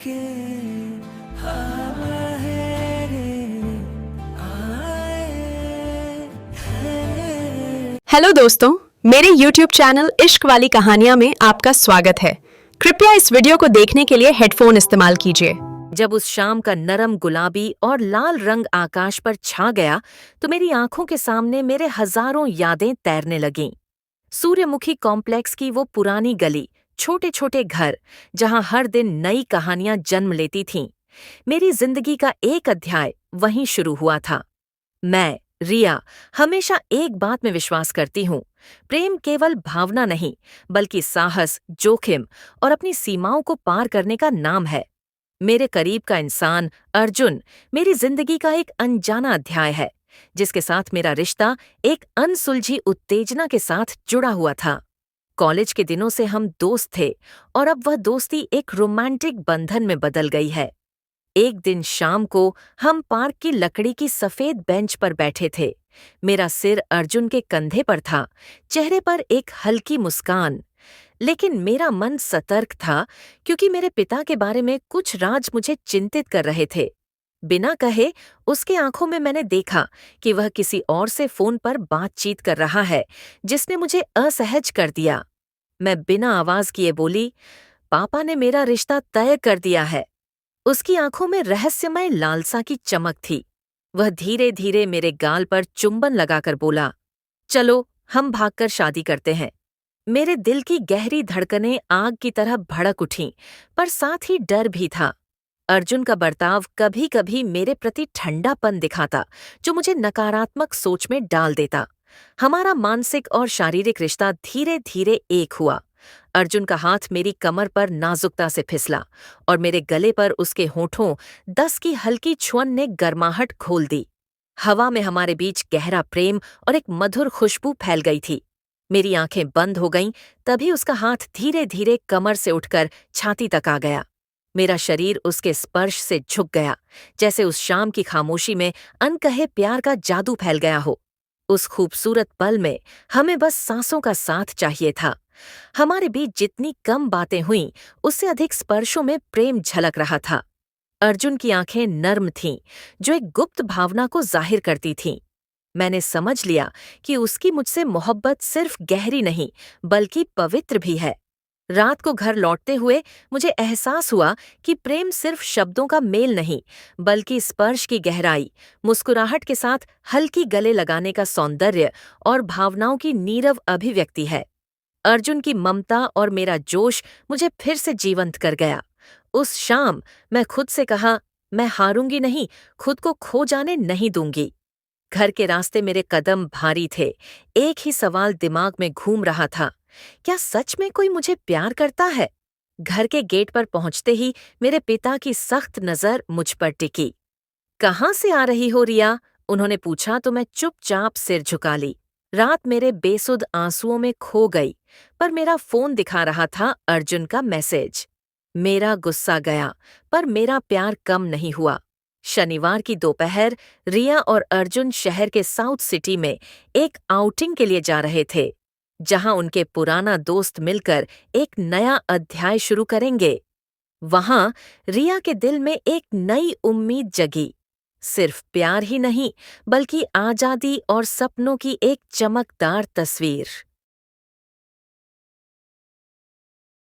के आए हैं। हेलो दोस्तों, मेरे YouTube चैनल इश्क वाली कहानियां में आपका स्वागत है। कृपया इस वीडियो को देखने के लिए हेडफोन इस्तेमाल कीजिए। जब उस शाम का नरम गुलाबी और लाल रंग आकाश पर छा गया तो मेरी आंखों के सामने मेरे हजारों यादें तैरने लगीं। सूर्यमुखी कॉम्प्लेक्स की वो पुरानी गली, छोटे छोटे घर, जहां हर दिन नई कहानियां जन्म लेती थीं। मेरी जिंदगी का एक अध्याय वहीं शुरू हुआ था। मैं, रिया, हमेशा एक बात में विश्वास करती हूँ। प्रेम केवल भावना नहीं, बल्कि साहस, जोखिम और अपनी सीमाओं को पार करने का नाम है। मेरे करीब का इंसान, अर्जुन, मेरी जिंदगी का एक अनजाना अध्याय है, जिसके साथ मेरा रिश्ता एक अनसुलझी उत्तेजना के साथ जुड़ा हुआ था। कॉलेज के दिनों से हम दोस्त थे और अब वह दोस्ती एक रोमांटिक बंधन में बदल गई है। एक दिन शाम को हम पार्क की लकड़ी की सफेद बेंच पर बैठे थे। मेरा सिर अर्जुन के कंधे पर था, चेहरे पर एक हल्की मुस्कान। लेकिन मेरा मन सतर्क था, क्योंकि मेरे पिता के बारे में कुछ राज मुझे चिंतित कर रहे थे। बिना कहे उसके आंखों में मैंने देखा कि वह किसी और से फोन पर बातचीत कर रहा है, जिसने मुझे असहज कर दिया। मैं बिना आवाज किए बोली, पापा ने मेरा रिश्ता तय कर दिया है। उसकी आंखों में रहस्यमय लालसा की चमक थी। वह धीरे धीरे मेरे गाल पर चुंबन लगाकर बोला, चलो हम भागकर शादी करते हैं। मेरे दिल की गहरी धड़कनें आग की तरह भड़क उठीं, पर साथ ही डर भी था। अर्जुन का बर्ताव कभी कभी मेरे प्रति ठंडापन दिखाता, जो मुझे नकारात्मक सोच में डाल देता। हमारा मानसिक और शारीरिक रिश्ता धीरे धीरे एक हुआ। अर्जुन का हाथ मेरी कमर पर नाजुकता से फिसला और मेरे गले पर उसके होठों 10 की हल्की छुअन ने गर्माहट खोल दी। हवा में हमारे बीच गहरा प्रेम और एक मधुर खुशबू फैल गई थी। मेरी आंखें बंद हो गईं, तभी उसका हाथ धीरे धीरे कमर से उठकर छाती तक आ गया। मेरा शरीर उसके स्पर्श से झुक गया, जैसे उस शाम की खामोशी में अनकहे प्यार का जादू फैल गया हो। उस खूबसूरत पल में हमें बस सांसों का साथ चाहिए था। हमारे बीच जितनी कम बातें हुईं, उससे अधिक स्पर्शों में प्रेम झलक रहा था। अर्जुन की आंखें नर्म थीं, जो एक गुप्त भावना को जाहिर करती थीं। मैंने समझ लिया कि उसकी मुझसे मोहब्बत सिर्फ गहरी नहीं, बल्कि पवित्र भी है। रात को घर लौटते हुए मुझे एहसास हुआ कि प्रेम सिर्फ शब्दों का मेल नहीं, बल्कि स्पर्श की गहराई, मुस्कुराहट के साथ हल्की गले लगाने का सौंदर्य और भावनाओं की नीरव अभिव्यक्ति है। अर्जुन की ममता और मेरा जोश मुझे फिर से जीवंत कर गया। उस शाम मैं खुद से कहा, मैं हारूंगी नहीं, खुद को खो जाने नहीं दूंगी। घर के रास्ते मेरे कदम भारी थे। एक ही सवाल दिमाग में घूम रहा था, क्या सच में कोई मुझे प्यार करता है? घर के गेट पर पहुंचते ही मेरे पिता की सख्त नजर मुझ पर टिकी। कहाँ से आ रही हो रिया? उन्होंने पूछा तो मैं चुपचाप सिर झुका ली। रात मेरे बेसुध आंसुओं में खो गई, पर मेरा फोन दिखा रहा था अर्जुन का मैसेज। मेरा गुस्सा गया, पर मेरा प्यार कम नहीं हुआ। शनिवार की दोपहर रिया और अर्जुन शहर के साउथ सिटी में एक आउटिंग के लिए जा रहे थे, जहां उनके पुराना दोस्त मिलकर एक नया अध्याय शुरू करेंगे। वहां रिया के दिल में एक नई उम्मीद जगी। सिर्फ प्यार ही नहीं, बल्कि आजादी और सपनों की एक चमकदार तस्वीर।